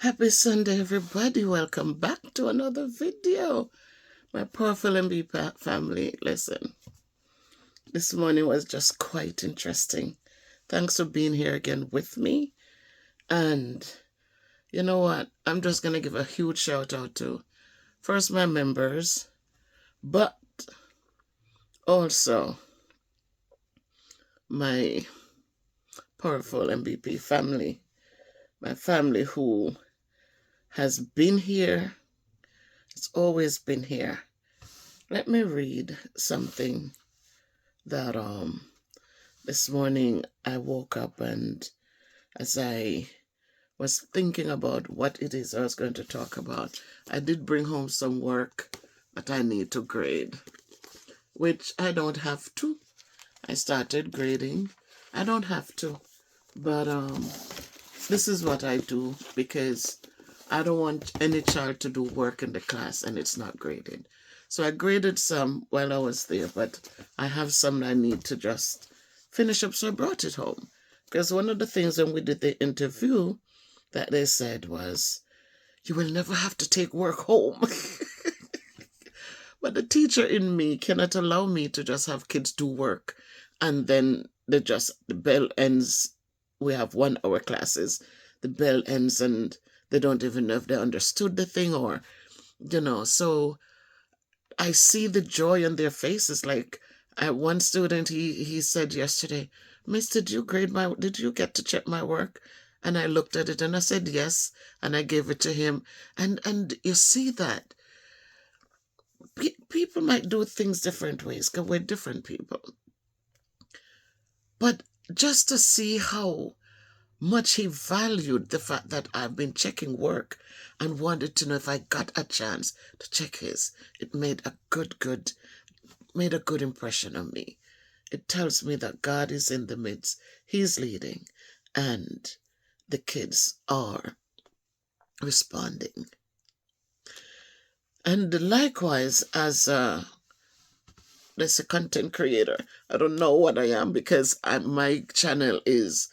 Happy Sunday, everybody. Welcome back to another video. My powerful MB family, listen, this morning was just quite interesting. Thanks for being here again with me. And you know what? I'm just going to give a huge shout out to first my members, but also my powerful MVP family. My family who has been here. It's always been here. Let me read something that this morning I woke up, and as I was thinking about what it is I was going to talk about, I did bring home some work that I need to grade, which I don't have to. I started grading. I don't have to, but this is what I do because I don't want any child to do work in the class and it's not graded. So I graded some while I was there, but I have some that I need to just finish up, so I brought it home. Because one of the things when we did the interview that they said was, you will never have to take work home. But the teacher in me cannot allow me to just have kids do work and then the bell ends. We have 1 hour classes. The bell ends and they don't even know if they understood the thing or, so I see the joy on their faces. Like one student, he said yesterday, Miss, did you get to check my work? And I looked at it and I said, yes. And I gave it to him. And you see that people might do things different ways because we're different people. But just to see how much he valued the fact that I've been checking work and wanted to know if I got a chance to check his. It made a good impression on me. It tells me that God is in the midst. He's leading and the kids are responding. And likewise, as a content creator, I don't know what I am because my channel is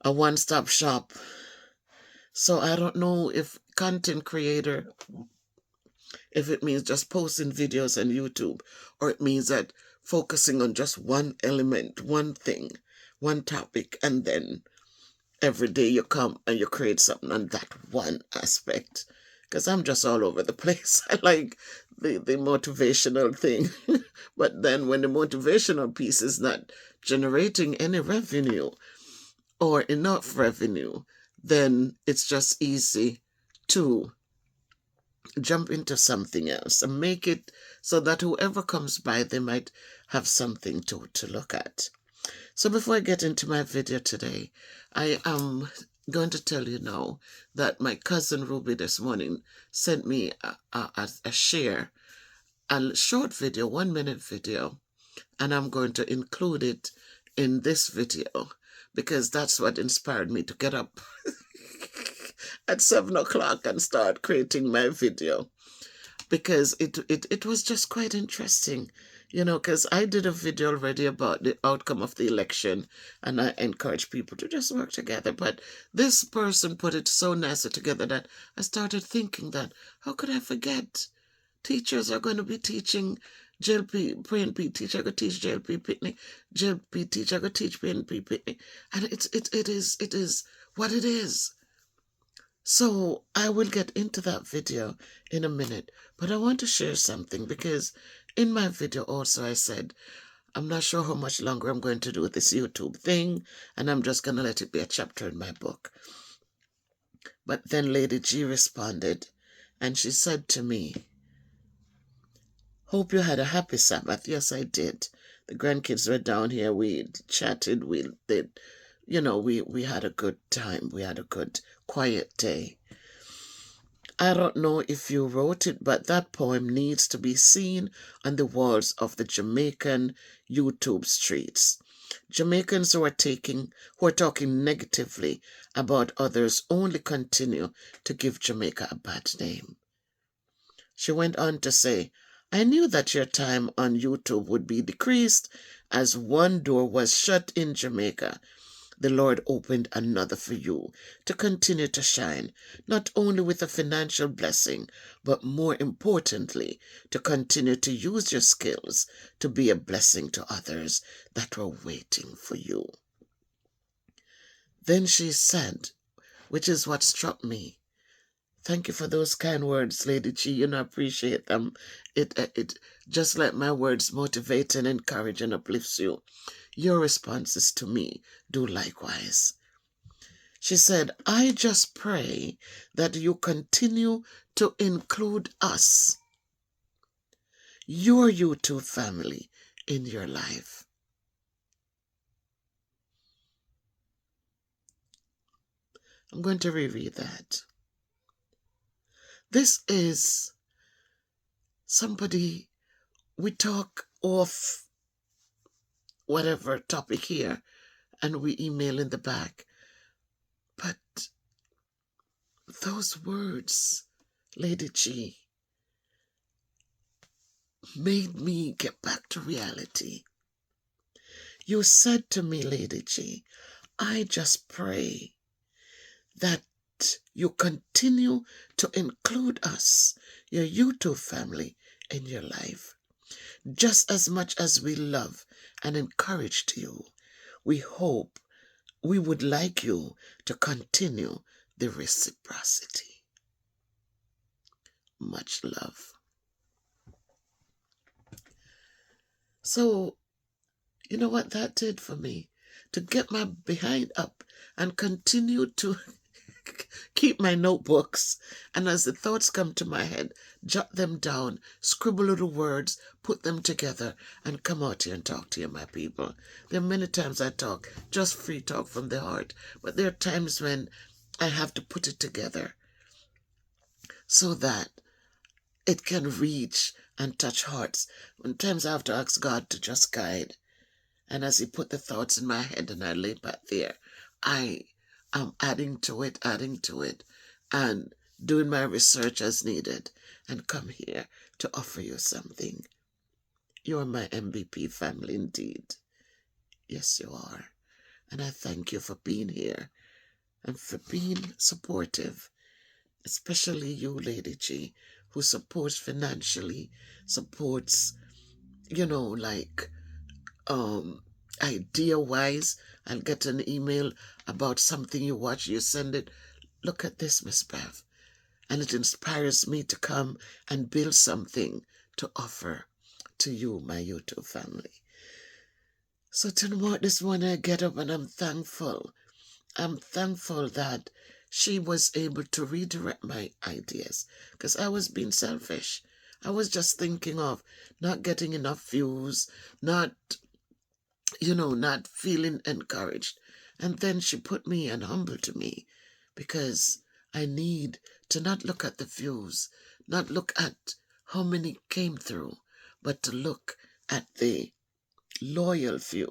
a one-stop shop. So I don't know if content creator, if it means just posting videos on YouTube, or it means that focusing on just one element, one thing, one topic, and then every day you come and you create something on that one aspect. Because I'm just all over the place. I like the motivational thing. But then when the motivational piece is not generating any revenue or enough revenue, then it's just easy to jump into something else and make it so that whoever comes by, they might have something to look at. So before I get into my video today, I am going to tell you now that my cousin Ruby this morning sent me a short video, 1-minute video, and I'm going to include it in this video because that's what inspired me to get up at 7 o'clock and start creating my video, because it was just quite interesting, because I did a video already about the outcome of the election and I encourage people to just work together. But this person put it so nicely together that I started thinking that, how could I forget? Teachers are going to be teaching JLP, PNP teacher, I go teach JLP picnic, JLP teacher, I go teach PNP picnic. And it is what it is. So I will get into that video in a minute, but I want to share something because in my video also I said, I'm not sure how much longer I'm going to do this YouTube thing, and I'm just going to let it be a chapter in my book. But then Lady G responded, and she said to me, hope you had a happy Sabbath. Yes, I did. The grandkids were down here. We chatted. We had a good time. We had a good, quiet day. I don't know if you wrote it, but that poem needs to be seen on the walls of the Jamaican YouTube streets. Jamaicans who are talking negatively about others only continue to give Jamaica a bad name. She went on to say, I knew that your time on YouTube would be decreased as one door was shut in Jamaica. the Lord opened another for you to continue to shine, not only with a financial blessing, but more importantly, to continue to use your skills to be a blessing to others that were waiting for you. Then she said, which is what struck me. Thank you for those kind words, Lady Chi. I appreciate them. It just like my words motivate and encourage and uplifts you. Your responses to me do likewise. She said, I just pray that you continue to include us, your U2 family, in your life. I'm going to reread that. This is somebody, we talk off whatever topic here and we email in the back. But those words, Lady G, made me get back to reality. You said to me, Lady G, I just pray that you continue to include us, your U2 family, in your life. Just as much as we love and encourage you, we hope, we would like you to continue the reciprocity. Much love. So, you know what that did for me? To get my behind up and continue to keep my notebooks, and as the thoughts come to my head, jot them down, scribble little words, put them together, and come out here and talk to you, my people. There are many times I talk, just free talk from the heart, but there are times when I have to put it together so that it can reach and touch hearts. Sometimes I have to ask God to just guide. And as He put the thoughts in my head and I lay back there, I am adding to it, and doing my research as needed, and come here to offer you something. You are my MVP family indeed. Yes, you are. And I thank you for being here and for being supportive, especially you, Lady G, who supports financially, supports, idea-wise. I'll get an email about something you watch, you send it. Look at this, Miss Bev. And it inspires me to come and build something to offer to you, my YouTube family. So this morning I get up and I'm thankful. I'm thankful that she was able to redirect my ideas, because I was being selfish. I was just thinking of not getting enough views, not feeling encouraged. And then she put me and humbled to me, because I need to not look at the views, not look at how many came through, but to look at the loyal few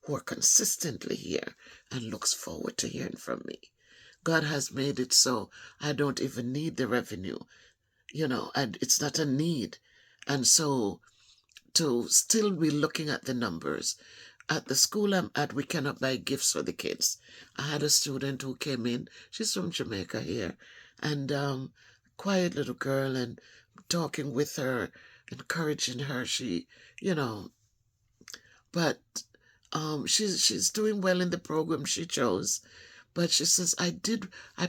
who are consistently here and looks forward to hearing from me. God has made it so I don't even need the revenue, and it's not a need. And so to still be looking at the numbers. At the school I'm at, we cannot buy gifts for the kids. I had a student who came in. She's from Jamaica here. And quiet little girl, and talking with her, encouraging her. She, but she's doing well in the program she chose. But she says, I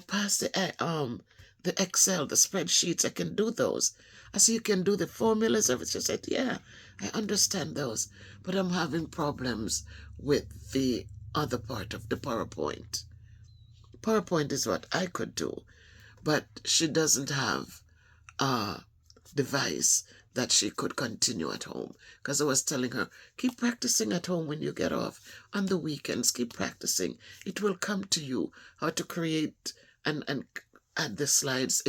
passed the Excel, the spreadsheets. I can do those. I said, you can do the formulas of it. She said, yeah, I understand those, but I'm having problems with the other part of the PowerPoint. PowerPoint is what I could do, but she doesn't have a device that she could continue at home. Because I was telling her, keep practicing at home when you get off. On the weekends, keep practicing. It will come to you how to create and add the slides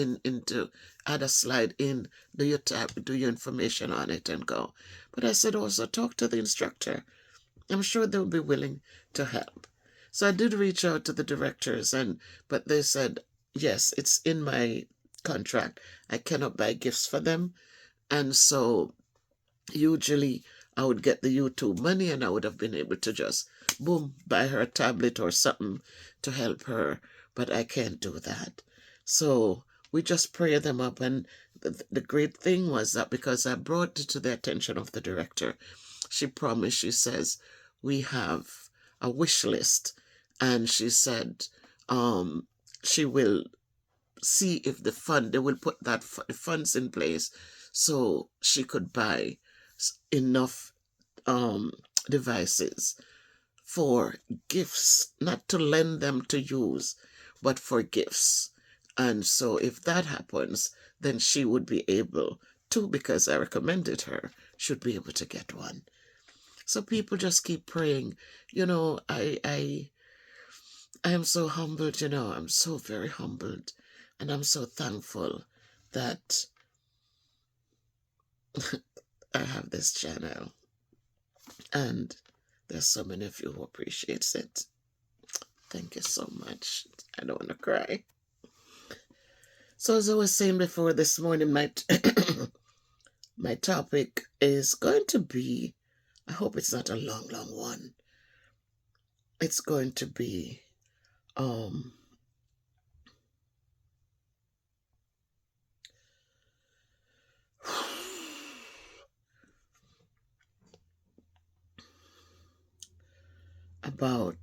add a slide in, do your information on it and go. But I said also talk to the instructor. I'm sure they'll be willing to help. So I did reach out to the directors, but they said, yes, it's in my contract. I cannot buy gifts for them. And so usually I would get the YouTube money and I would have been able to just boom, buy her a tablet or something to help her, but I can't do that. So we just pray them up. And the great thing was that because I brought it to the attention of the director, she promised, she says, we have a wish list. And she said she will see if they will put the funds in place so she could buy enough devices for gifts, not to lend them to use, but for gifts. And so if that happens, then she would be able to, because I recommended her, should be able to get one. So people just keep praying. I am so humbled, I'm so very humbled. And I'm so thankful that I have this channel. And there's so many of you who appreciates it. Thank you so much. I don't want to cry. So as I was saying before this morning, my topic is going to be, I hope it's not a long one. It's going to be about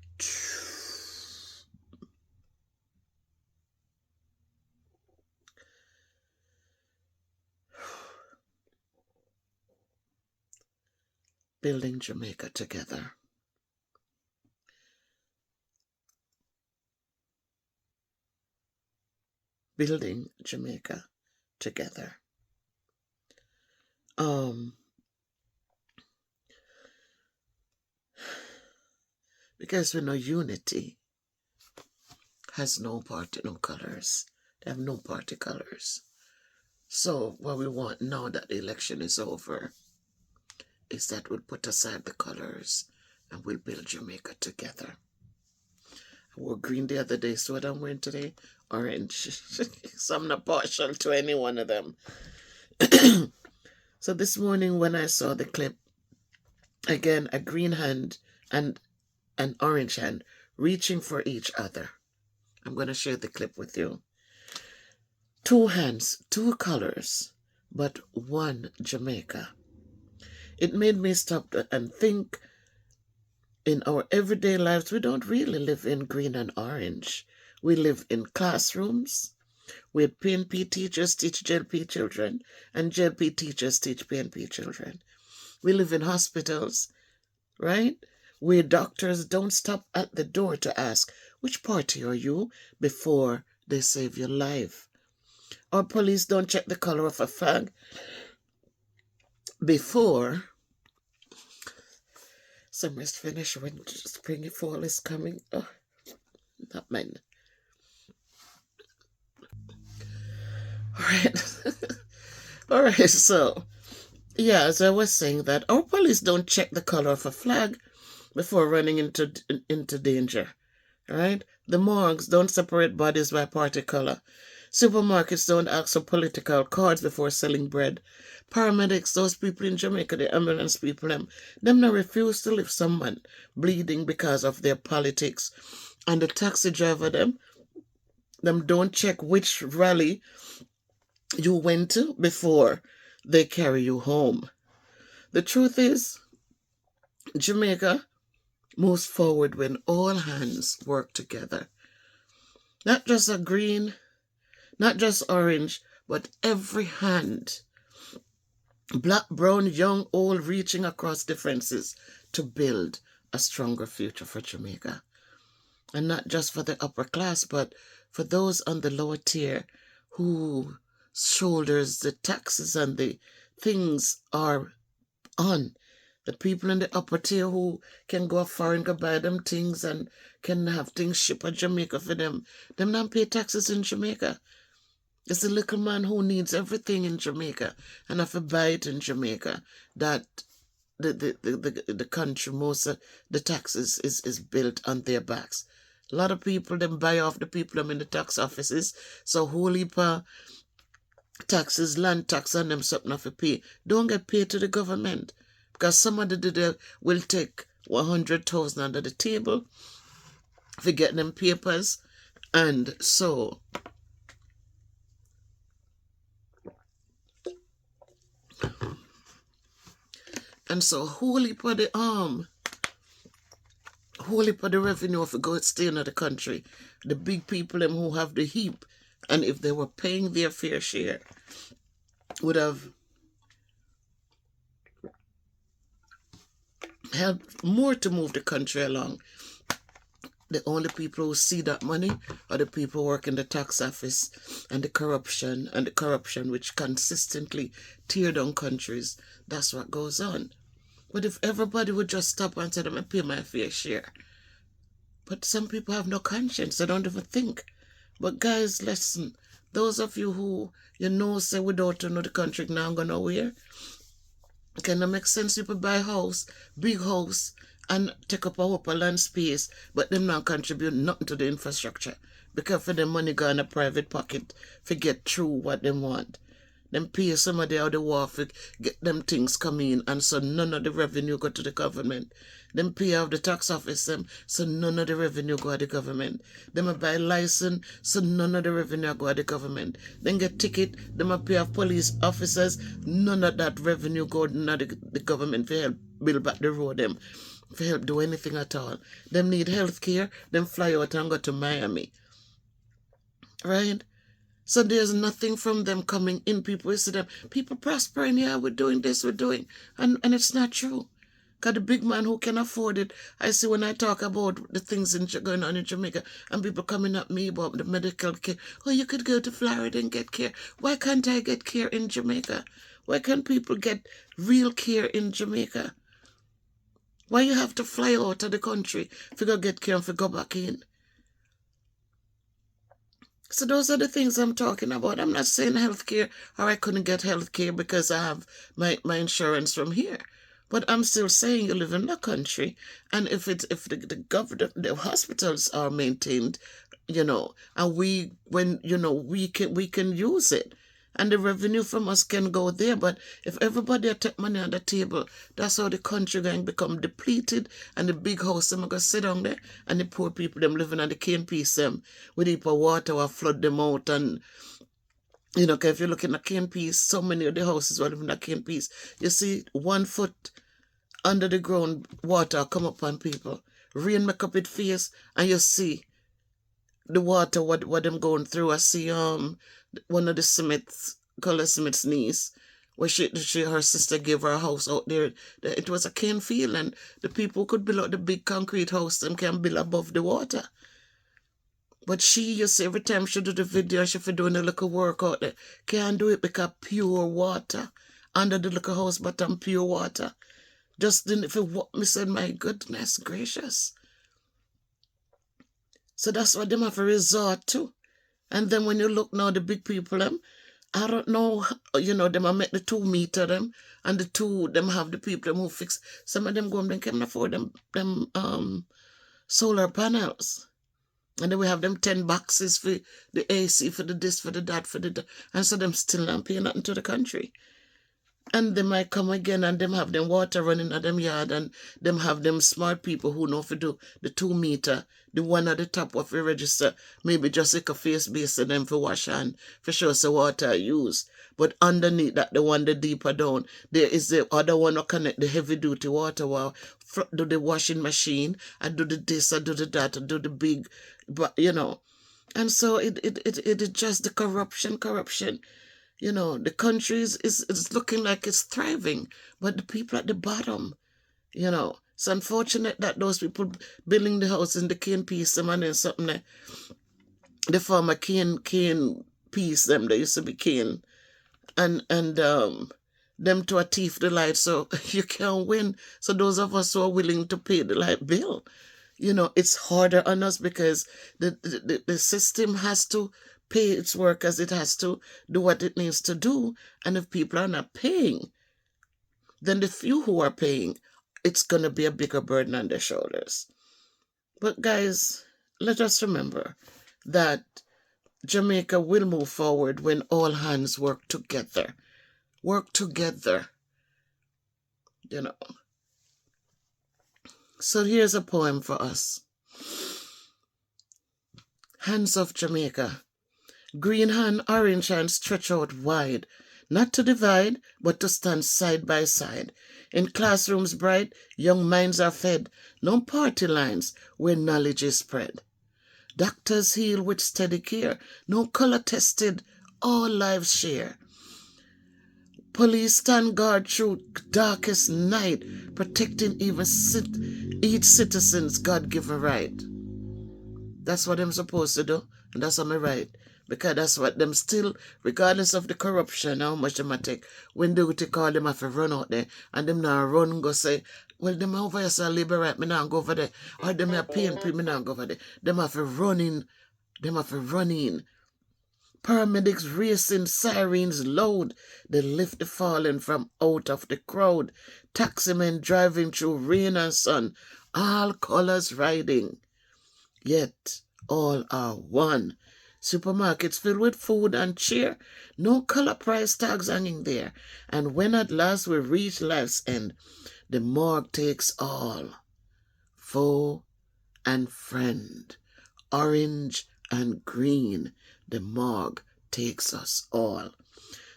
building Jamaica together. Building Jamaica together. Because we know unity has no party, no colors. They have no party colors. So what we want now that the election is over is that we'll put aside the colors and we'll build Jamaica together. I wore green the other day, so what I'm wearing today? Orange. So I'm not partial to any one of them. So this morning when I saw the clip, again, a green hand and an orange hand reaching for each other. I'm going to share the clip with you. 2 hands, 2 colors, but one Jamaica. It made me stop and think, in our everyday lives, we don't really live in green and orange. We live in classrooms where PNP teachers teach JLP children and JLP teachers teach PNP children. We live in hospitals, right? Where doctors don't stop at the door to ask, which party are you, before they save your life. Our police don't check the color of a flag before. Summer's finished when spring fall is coming. Oh, not mine. All right. All right, so, yeah, as I was saying that, our police don't check the color of a flag before running into danger, right? The morgues don't separate bodies by party color. Supermarkets don't ask for political cards before selling bread. Paramedics, those people in Jamaica, the ambulance people, them not refuse to lift someone bleeding because of their politics. And the taxi driver, them don't check which rally you went to before they carry you home. The truth is, Jamaica moves forward when all hands work together. Not just a green, not just orange, but every hand, black, brown, young, old, reaching across differences to build a stronger future for Jamaica. And not just for the upper class, but for those on the lower tier who shoulders the taxes and the things are on. The people in the upper tier who can go far and go buy them things and can have things shipped to Jamaica for them don't pay taxes in Jamaica. It's the little man who needs everything in Jamaica and have to buy it in Jamaica that the country, most of the taxes is built on their backs. A lot of people them buy off the people them in the tax offices, so whole heap of taxes, land tax and them something have to pay. Don't get paid to the government. Because somebody will take 100,000 under the table for getting them papers. And so wholly for the revenue of go stay in the country, the big people them who have the heap, and if they were paying their fair share, would have helped more to move the country along. The only people who see that money are the people who work in the tax office, and the corruption which consistently tear down countries. That's what goes on. But if everybody would just stop and say, I pay my fair share. But some people have no conscience. They don't even think. But guys, listen. Those of you who, say without know the country now go nowhere, can it make sense people buy a house, big house, and take up a whole land space, but them not contribute nothing to the infrastructure because for the money go in a private pocket to get through what they want. Them pay somebody out the war for get them things come in, and so none of the revenue go to the government. Them pay out the tax office them, so none of the revenue go to the government. Them buy license, so none of the revenue go to the government. Then get ticket, them pay off police officers, none of that revenue go to the government for help build back the road them, for help do anything at all. Them need health care, them fly out and go to Miami. Right? So there's nothing from them coming in. People see them, people prospering, yeah, we're doing this, we're doing. And it's not true. Because the big man who can afford it, I see when I talk about the things going on in Jamaica, and people coming at me about the medical care. Oh, you could go to Florida and get care. Why can't I get care in Jamaica? Why can't people get real care in Jamaica? Why you have to fly out of the country if you go get care and if you go back in? So those are the things I'm talking about. I'm not saying healthcare or I couldn't get healthcare because I have my insurance from here. But I'm still saying you live in the country, and if the government, the hospitals are maintained, and we can use it. And the revenue from us can go there. But if everybody take money on the table, that's how the country going to become depleted. And the big house, them are going to sit down there. And the poor people, them living on the cane piece, them, with heap of water will flood them out. And, if you look in a cane piece, so many of the houses are living in a cane piece. You see 1 foot under the ground, water come up on people. Rain make up its face, and you see the water, what them going through. I see one of the Smiths, Color Smith's niece, where her sister gave her a house out there. It was a cane field, and the people could build out the big concrete house and can build above the water. But you see, every time she do the video, she for doing a little work out there, can't do it because pure water under the little house, but pure water. Just didn't, if it me said, my goodness gracious. So that's what them have to resort to. And then when you look now, the big people, them, I don't know, them I make the 2 meter, them, and the two, them have the people, them who fix, some of them go, them can't afford them solar panels. And then we have them 10 boxes for the AC, for the this, for the that, for the that. And so them still not paying nothing to the country. And they might come again and them have them water running at them yard, and them have them smart people who know to do the 2 meter, the one at the top of the register, maybe just like a face base and them for wash hand, for sure so water use. But underneath that, the one the deeper down, there is the other one that connect the heavy duty water while do the washing machine, and do the this, and do the that, and do the big, but And so it is just the corruption. The country is looking like it's thriving, but the people at the bottom, it's unfortunate that those people building the house in the cane piece, them and then something, the former cane piece, them, they used to be cane, and them to a thief the light, so you can't win. So those of us who are willing to pay the light bill, it's harder on us because the system has to pay its workers, it has to do what it needs to do. And if people are not paying, then the few who are paying, it's going to be a bigger burden on their shoulders. But guys, let us remember that Jamaica will move forward when all hands work together. Work together. So here's a poem for us. Hands of Jamaica. Green hand, orange hand stretch out wide, not to divide, but to stand side by side. In classrooms bright, young minds are fed, no party lines where knowledge is spread. Doctors heal with steady care, no color tested, all lives share. Police stand guard through darkest night, protecting even each citizen's God-given right. That's what I'm supposed to do, and that's what I'm right. Because that's what them still, regardless of the corruption, how much them take, when duty call them have to run out there, and them now run go say, well, them over here say liberate, me now go over there, or them have PNP, me now go over there. Them have to run in. Paramedics racing, sirens loud, they lift the fallen from out of the crowd. Taximen driving through rain and sun, all colors riding. Yet all are one. Supermarkets filled with food and cheer, no color price tags hanging there. And when at last we reach life's end, the morgue takes all. Foe and friend, orange and green, the morgue takes us all.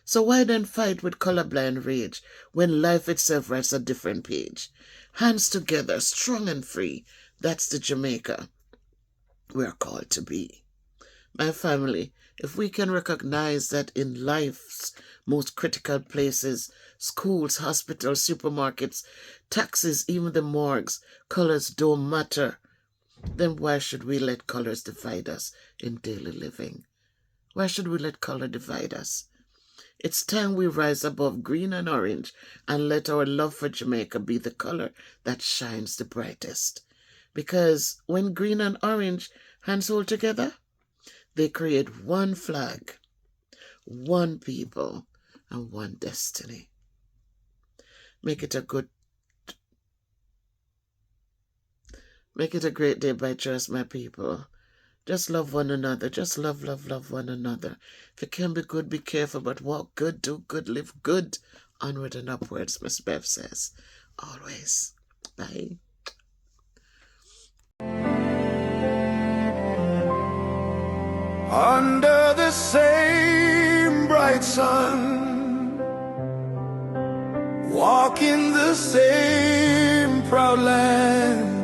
So why then fight with colorblind rage when life itself writes a different page? Hands together, strong and free, that's the Jamaica we're called to be. My family, if we can recognize that in life's most critical places, schools, hospitals, supermarkets, taxis, even the morgues, colors don't matter, then why should we let colors divide us in daily living? Why should we let color divide us? It's time we rise above green and orange and let our love for Jamaica be the color that shines the brightest. Because when green and orange hands hold together, they create one flag, one people, and one destiny. Make it a great day by choice, my people. Just love one another. Just love one another. If you can be good, be careful, but walk good, do good, live good. Onward and upwards, Miss Bev says. Always. Bye. Under the same bright sun, walking the same proud land,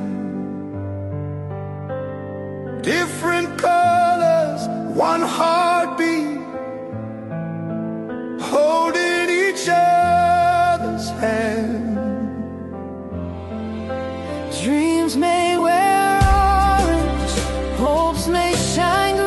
different colors, one heartbeat, holding each other's hand. Dreams may wear orange, hopes may shine green.